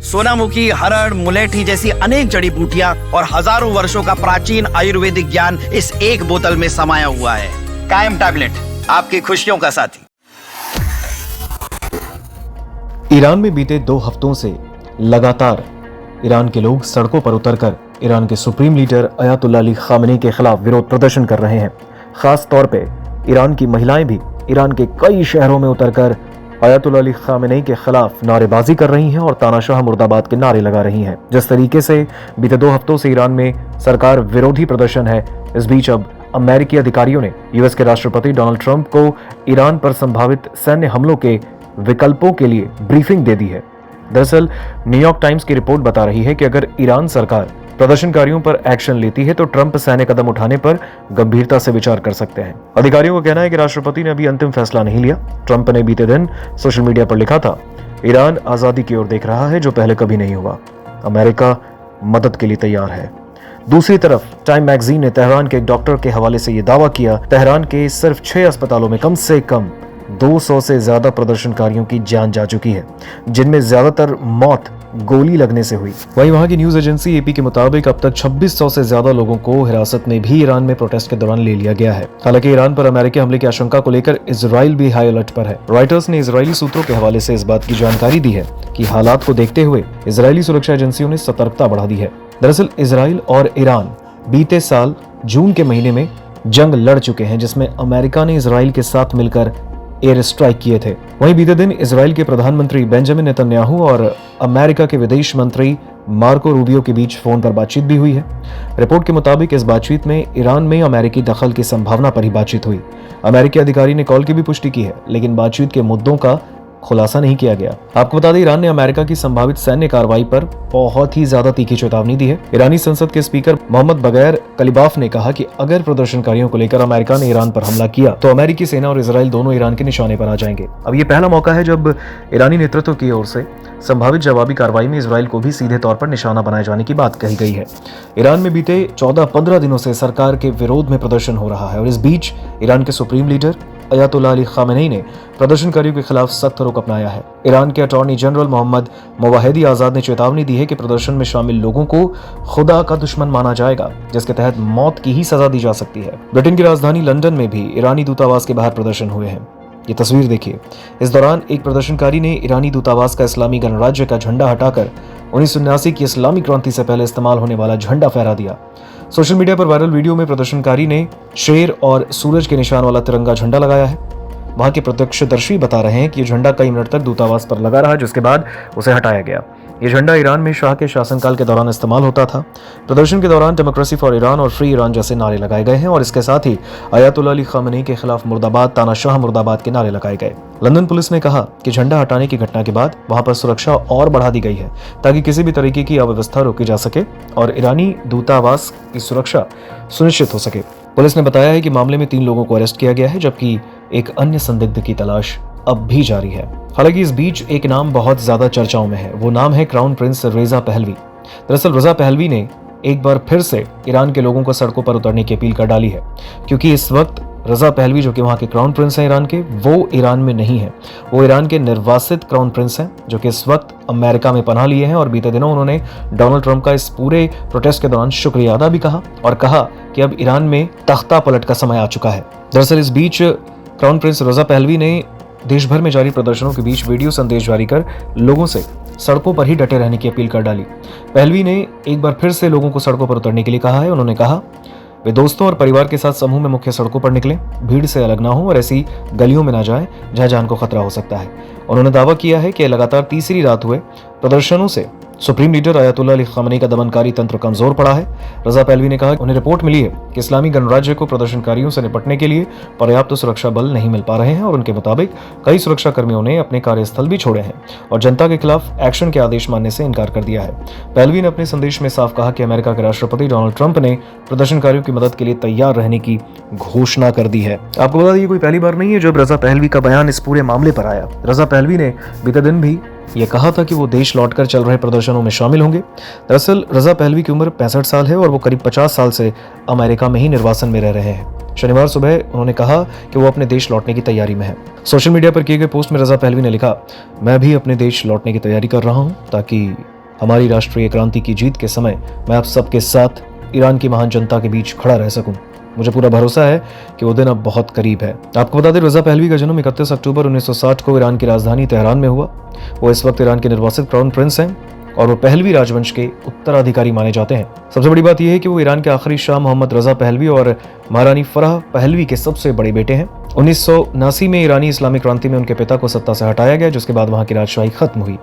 सोनामुखी, हरड़, मुलेठी जैसी अनेक जड़ी बूटियां और हजारों वर्षों का प्राचीन आयुर्वेदिक ज्ञान इस एक बोतल में समाया हुआ है। कायम टैबलेट, आपकी खुशियों का साथी। ईरान में बीते 2 हफ्तों से लगातार ईरान के लोग सड़कों पर उतरकर ईरान के supreme leader Ayatollah Ali Khamenei के खिलाफ विरोध प्रदर्शन कर रहे हैं। खास तौर पे ईरान की महिलाएं भी ईरान के कई शहरों में उतरकर अयातुल्लाह अली खामेनी के खिलाफ नारेबाजी कर रही हैं और तानाशाह मुर्दाबाद के नारे लगा रही हैं। जिस तरीके से बीते 2 हफ्तों से ईरान में सरकार विरोधी प्रदर्शन है, इस बीच अब अमेरिकी अधिकारियों ने यूएस के राष्ट्रपति डोनाल्ड ट्रंप को ईरान पर संभावित सैन्य हमलों के विकल्पों के लिए ब्रीफिंग दे दी है। दरअसल न्यूयॉर्क टाइम्स की रिपोर्ट बता रही है कि अगर ईरान सरकार प्रदर्शनकारियों पर एक्शन लेती है तो ट्रंप सैन्य कदम उठाने पर गंभीरता से विचार कर सकते हैं। अधिकारियों का कहना है कि राष्ट्रपति ने अभी अंतिम फैसला नहीं लिया। ट्रंप ने बीते दिन सोशल मीडिया पर लिखा था, ईरान आजादी की ओर देख रहा है जो पहले कभी नहीं हुआ। अमेरिका मदद के लिए तैयार है। दूसरी तरफ टाइम मैगजीन ने तेहरान के एक डॉक्टर के हवाले से यह दावा किया, तेहरान के सिर्फ 6 अस्पतालों में कम से कम 200 से ज्यादा प्रदर्शनकारियों की जान जा चुकी है, जिनमें ज्यादातर मौत गोली लगने से हुई। वहीं वहां की न्यूज एजेंसी एपी के मुताबिक अब तक 2600 से ज्यादा लोगों को हिरासत में भी ईरान में प्रोटेस्ट के दौरान ले लिया गया है। हालांकि ईरान पर अमेरिकी हमले की आशंका को लेकर इजराइल भी हाई अलर्ट पर है। रॉयटर्स ने इजरायली सूत्रों के हवाले से इस बात की जानकारी दी है कि हालात को देखते हुए इजरायली सुरक्षा एजेंसियों ने सतर्कता बढ़ा दी है। दरअसल इजराइल और ईरान बीते साल जून के महीने में जंग लड़ चुके हैं, जिसमें अमेरिका ने इजराइल के साथ मिलकर एयर स्ट्राइक किए थे। वहीं बीते दिन इजराइल के प्रधानमंत्री बेंजामिन नेतन्याहू और अमेरिका के विदेश मंत्री मार्को रूबियो के बीच फोन पर बातचीत भी हुई है। रिपोर्ट के मुताबिक इस बातचीत में ईरान में अमेरिकी दखल की संभावना पर ही बातचीत हुई। अमेरिकी अधिकारी ने कॉल की भी पुष्टि की है, लेकिन बातचीत के मुद्दों का खुलासा नहीं किया गया। आपको बता दें, ईरान ने अमेरिका की संभावित सैन्य कार्रवाई पर बहुत ही ज्यादा तीखी चेतावनी दी है। ईरानी संसद के स्पीकर मोहम्मद बगैर कलिबाफ ने कहा कि अगर प्रदर्शनकारियों को लेकर अमेरिका ने ईरान पर हमला किया तो अमेरिकी सेना और इजराइल दोनों ईरान के निशाने पर आ जाएंगे। अब ये पहला मौका है जब ईरानी नेतृत्व की ओर से संभावित जवाबी कार्रवाई में इजराइल को भी सीधे तौर पर निशाना बनाए जाने की बात कही गई है। ईरान में बीते 14-15 दिनों से सरकार के विरोध में प्रदर्शन हो रहा है और इस बीच ईरान के supreme leader Ayatollah Ali Khamenei ने प्रदर्शनकारियों के खिलाफ सख्त रुख अपनाया है। ईरान के अटॉर्नी जनरल मोहम्मद मोवाहिदी आजाद ने चेतावनी दी है कि प्रदर्शन में शामिल लोगों को खुदा का दुश्मन माना जाएगा, जिसके तहत मौत की ही सजा दी जा सकती है। ब्रिटेन की राजधानी लंदन में भी ईरानी दूतावास के बाहर प्रदर्शन हुए हैं। ये तस्वीर देखिए। इस दौरान एक प्रदर्शनकारी ने ईरानी दूतावास का इस्लामी गणराज्य का झंडा हटाकर 1979 की इस्लामी क्रांति से पहले इस्तेमाल होने वाला झंडा फहरा दिया। सोशल मीडिया पर वायरल वीडियो में प्रदर्शनकारी ने शेर और सूरज के निशान वाला तिरंगा झंडा लगाया है। वहां के प्रत्यक्षदर्शी बता रहे हैं कि यह झंडा कई मिनट तक दूतावास पर लगा रहा, जिसके बाद उसे हटाया गया। यह झंडा ईरान में शाह के शासनकाल के दौरान इस्तेमाल होता था। प्रदर्शन के दौरान डेमोक्रेसी फॉर ईरान और फ्री ईरान जैसे नारे लगाए गए हैं और इसके साथ ही अयातुल्लाह अली खामेनी के खिलाफ मुर्दाबाद, तानाशाह मुर्दाबाद के नारे लगाए गए। लंदन पुलिस ने कहा कि झंडा हटाने की घटना के बाद वहां पर सुरक्षा और बढ़ा दी गई है ताकि किसी भी तरीके की अव्यवस्था रोकी जा सके और ईरानी दूतावास की सुरक्षा सुनिश्चित हो सके। पुलिस ने बताया है कि मामले में 3 लोगों को अरेस्ट किया गया है, जबकि एक अन्य संदिग्ध की तलाश अब भी जारी है। हालांकि इस बीच एक नाम बहुत ज्यादा चर्चाओं में है। वो नाम है क्राउन प्रिंस रेजा पहलवी। दरअसल रजा पहलवी ने एक बार फिर से ईरान के लोगों को सड़कों पर उतरने की अपील कर डाली है, क्योंकि इस वक्त रजा पहलवी, जो कि वहां के क्राउन प्रिंस हैं ईरान के, वो ईरान में नहीं है। वो ईरान के निर्वासित क्राउन प्रिंस हैं, जो कि इस वक्त अमेरिका में पनाह लिए हैं और बीते दिनों उन्होंने डोनाल्ड ट्रंप का इस पूरे प्रोटेस्ट के दौरान शुक्रिया अदा भी कहा और कहा कि अब ईरान में तख्ता पलट का समय आ चुका है। दरअसल इस बीच क्राउन प्रिंस रजा पहलवी ने देश भर में जारी प्रदर्शनों के बीच वीडियो संदेश जारी कर लोगों से सड़कों पर ही डटे रहने की अपील कर डाली। पहलवी ने एक बार फिर से लोगों को सड़कों पर उतरने के लिए कहा है। उन्होंने कहा वे दोस्तों और परिवार के साथ समूह में मुख्य सड़कों पर निकलें, भीड़ से अलग ना हो और ऐसी गलियों में ना जाएं जहां जान को खतरा हो सकता है। उन्होंने दावा किया है कि लगातार तीसरी रात हुए प्रदर्शनों से supreme leader Ayatollah Ali Khamenei का दमनकारी तंत्र कमजोर पड़ा है। रजा पहलवी ने कहा कि उन्हें रिपोर्ट मिली है कि इस्लामी गणराज्य को प्रदर्शनकारियों से निपटने के लिए पर्याप्त सुरक्षा बल नहीं मिल पा रहे हैं और उनके मुताबिक कई सुरक्षा कर्मियों ने अपने कार्यस्थल भी छोड़े हैं और जनता के खिलाफ एक्शन के आदेश मानने से इनकार कर दिया है। पहलवी ने अपने संदेश में साफ कहा कि अमेरिका के राष्ट्रपति डोनाल्ड ट्रंप ने प्रदर्शनकारियों की मदद के लिए तैयार रहने की घोषणा कर दी है। आपको बता दें, कोई पहली बार नहीं है जब रजा पहलवी का बयान इस पूरे मामले पर आया। रजा पहलवी ने बीते दिन भी ये कहा था कि वो देश लौटकर चल रहे प्रदर्शनों में शामिल होंगे। दरअसल रजा पहलवी की उम्र 65 साल है और वो करीब 50 साल से अमेरिका में ही निर्वासन में रह रहे हैं। शनिवार सुबह उन्होंने कहा कि वो अपने देश लौटने की तैयारी में है। सोशल मीडिया पर किए गए पोस्ट में रजा पहलवी ने लिखा, मैं भी अपने देश लौटने की तैयारी कर रहा हूं ताकि हमारी राष्ट्रीय क्रांति की जीत के समय मैं आप सबके साथ ईरान की महान जनता के बीच खड़ा रह सकूं। मुझे पूरा भरोसा है कि वो दिन अब बहुत करीब है। आपको बता दें, रज़ा पहलवी का जन्म 31 अक्टूबर 1960 को ईरान की राजधानी तेहरान में हुआ। वो इस वक्त ईरान के निर्वासित क्राउन प्रिंस हैं और वो पहलवी राजवंश के उत्तराधिकारी माने जाते हैं। सबसे बड़ी बात यह है कि वो ईरान के आखिरी शाह मोहम्मद रज़ा पहलवी और महारानी फरह पहलवी के सबसे बड़े बेटे हैं। 1979 में ईरानी इस्लामिक क्रांति में उनके पिता को सत्ता से हटाया गया, जिसके बाद वहां की राजशाही खत्म हुई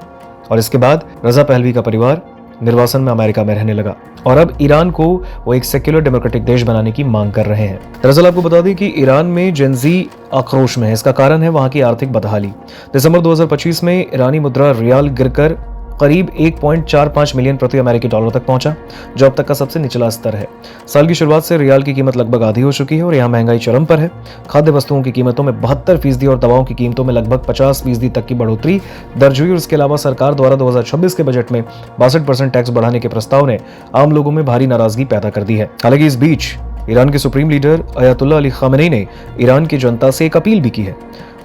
और इसके बाद रज़ा पहलवी का परिवार निर्वासन में अमेरिका में रहने लगा और अब ईरान को वो एक सेक्युलर डेमोक्रेटिक देश बनाने की मांग कर रहे हैं। दरअसल आपको बता दें कि ईरान में जेनजी आक्रोश में है। इसका कारण है वहां की आर्थिक बदहाली। दिसंबर 2025 में ईरानी मुद्रा रियाल गिरकर करीब 1.45 मिलियन प्रति अमेरिकी डॉलर तक पहुंचा, जो अब तक का सबसे निचला स्तर है। साल की शुरुआत से रियाल की कीमत लगभग आधी हो चुकी है और यहाँ महंगाई चरम पर है। खाद्य वस्तुओं की कीमतों में 72% और दवाओं की कीमतों में लगभग 50% तक की बढ़ोतरी दर्ज हुई और इसके अलावा सरकार द्वारा 2026 के बजट में 62% टैक्स बढ़ाने के प्रस्ताव ने आम लोगों में भारी नाराजगी पैदा कर दी है। हालांकि इस बीच ईरान के supreme leader Ayatollah Ali Khamenei ने ईरान की जनता से एक अपील भी की है।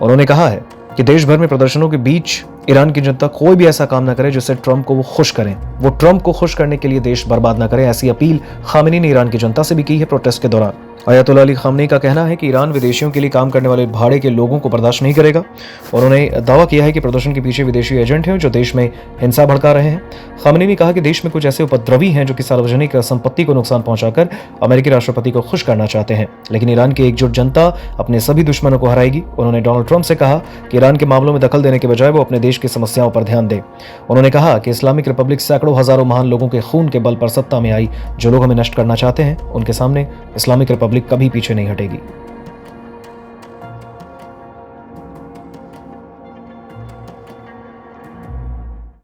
उन्होंने कहा है कि देश भर में प्रदर्शनों के बीच ईरान की जनता कोई भी ऐसा काम न करे जिससे ट्रंप को वो खुश करें। वो ट्रंप को खुश करने के लिए देश बर्बाद न करें, ऐसी अपील खामेनी ने ईरान की जनता से भी की है प्रोटेस्ट के दौरान। अयातुल्ला अली खामेनी का कहना है कि ईरान विदेशियों के लिए काम करने वाले भाड़े के लोगों को बर्दाश्त नहीं करेगा और उन्होंने दावा किया है कि प्रदर्शन के पीछे विदेशी एजेंट हैं जो देश में हिंसा भड़का रहे हैं। खामेनी ने कहा कि देश में कुछ ऐसे उपद्रवी हैं जो कि सार्वजनिक संपत्ति को नुकसान पहुंचाकर अमेरिकी राष्ट्रपति को खुश करना चाहते हैं, लेकिन ईरान की एकजुट जनता अपने सभी दुश्मनों को हराएगी। उन्होंने डोनाल्ड ट्रंप से कहा कि ईरान के मामलों में दखल देने के बजाय वो अपने देश की समस्याओं पर ध्यान दे। उन्होंने कहा कि इस्लामिक रिपब्लिक सैकड़ों हजारों महान लोगों के खून के बल पर सत्ता में आई। जो लोग हमें नष्ट करना चाहते हैं उनके सामने इस्लामिक रिपब्लिक कभी पीछे नहीं हटेगी।